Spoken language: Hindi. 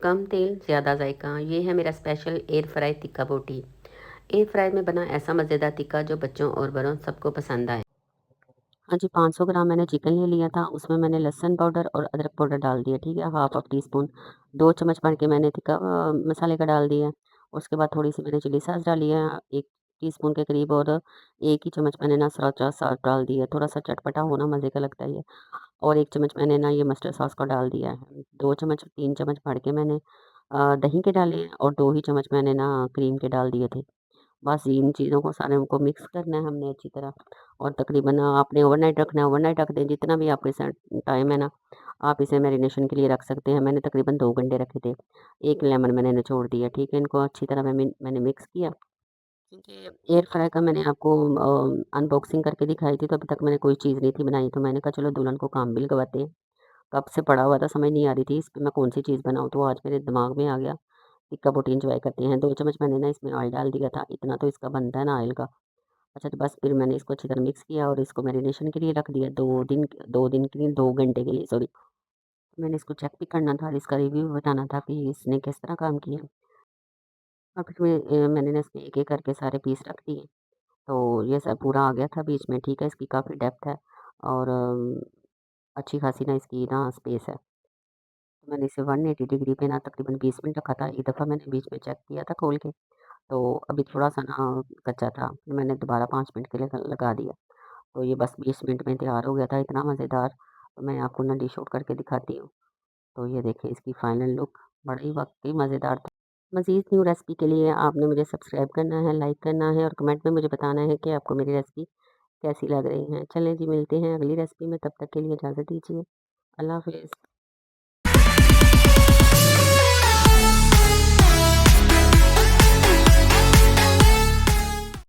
कम तेल ज़्यादा जायका, ये है मेरा स्पेशल एयर फ्राई तिक्का बोटी। एयर फ्राई में बना ऐसा मज़ेदार तिक्का जो बच्चों और बड़ों सबको पसंद आए। हाँ जी, 500 ग्राम मैंने चिकन ले लिया था, उसमें मैंने लहसुन पाउडर और अदरक पाउडर डाल दिया, ठीक है, हाफ टी स्पून। 2 चम्मच भर के मैंने तिक्का मसाले का डाल दिया। उसके बाद थोड़ी सी मैंने चिली सॉस डाली है, 1 टीस्पून के करीब, और 1 ही चम्मच मैंने ना सोया सॉस डाल दिया, थोड़ा सा चटपटा होना मज़े का लगता है ये। और 1 चम्मच मैंने ना ये मस्टर्ड सॉस का डाल दिया है। 2 चम्मच 3 चम्मच भर के मैंने दही के डाले हैं, और 2 ही चम्मच मैंने ना क्रीम के डाल दिए थे। बस इन चीज़ों को सारे को मिक्स करना है हमने अच्छी तरह, और तकरीबन आपने ओवरनाइट रखना है, ओवरनाइट रख दें, जितना भी आपके साथ टाइम है ना, आप इसे मैरिनेशन के लिए रख सकते हैं। मैंने तकरीबन 2 घंटे रखे थे। 1 लेमन मैंने निचोड़ दिया, ठीक है। इनको अच्छी तरह मैंने मिक्स किया, क्योंकि एयर फ्राई का मैंने आपको अनबॉक्सिंग करके दिखाई थी, तो अभी तक मैंने कोई चीज़ नहीं थी बनाई, तो मैंने कहा चलो दुल्हन को काम भी लगवाते हैं। कब से पड़ा हुआ था, समझ नहीं आ रही थी इस पे मैं कौन सी चीज़ बनाऊँ, तो आज मेरे दिमाग में आ गया, टिक्का बोटी एंजॉय करते हैं। 2 चम्मच मैंने ना इसमें ऑयल डाल दिया था, इतना तो इसका बनता है ना ऑयल का। अच्छा, तो बस फिर मैंने इसको अच्छी तरह मिक्स किया और इसको मैरिनेशन के लिए रख दिया 2 दिन के लिए, 2 घंटे के लिए, सॉरी। मैंने इसको चेक भी करना था और इसका रिव्यू भी बताना था कि इसने किस तरह काम किया। और फिर मैंने ना इसमें एक-एक करके सारे पीस रख दिए। तो ये सब पूरा आ गया था बीच में, ठीक है, इसकी काफ़ी डेप्थ है, और अच्छी खासी ना इसकी ना स्पेस है। तो मैंने इसे 180 डिग्री पे ना तकरीबन 20 मिनट रखा था। एक दफ़ा मैंने बीच में चेक किया था खोल के, तो अभी थोड़ा-सा ना कच्चा था। फिर मैंने दोबारा 5 मिनट के लिए लगा दिया। तो ये बस 20 मिनट में तैयार हो गया था, इतना मज़ेदार। तो मैं आपको ना डिश आउट करके दिखाती हूँ। तो ये देखिए इसकी फाइनल लुक, बड़ी वाक़ई मज़ेदार था। मज़ीद न्यू रेसिपी के लिए आपने मुझे सब्सक्राइब करना है, लाइक करना है, और कमेंट में मुझे बताना है कि आपको मेरी रेसिपी कैसी लग रही है। चलें जी, मिलते हैं अगली रेसिपी में, तब तक के लिए इजाज़त दीजिए। अल्लाह हाफ़िज़।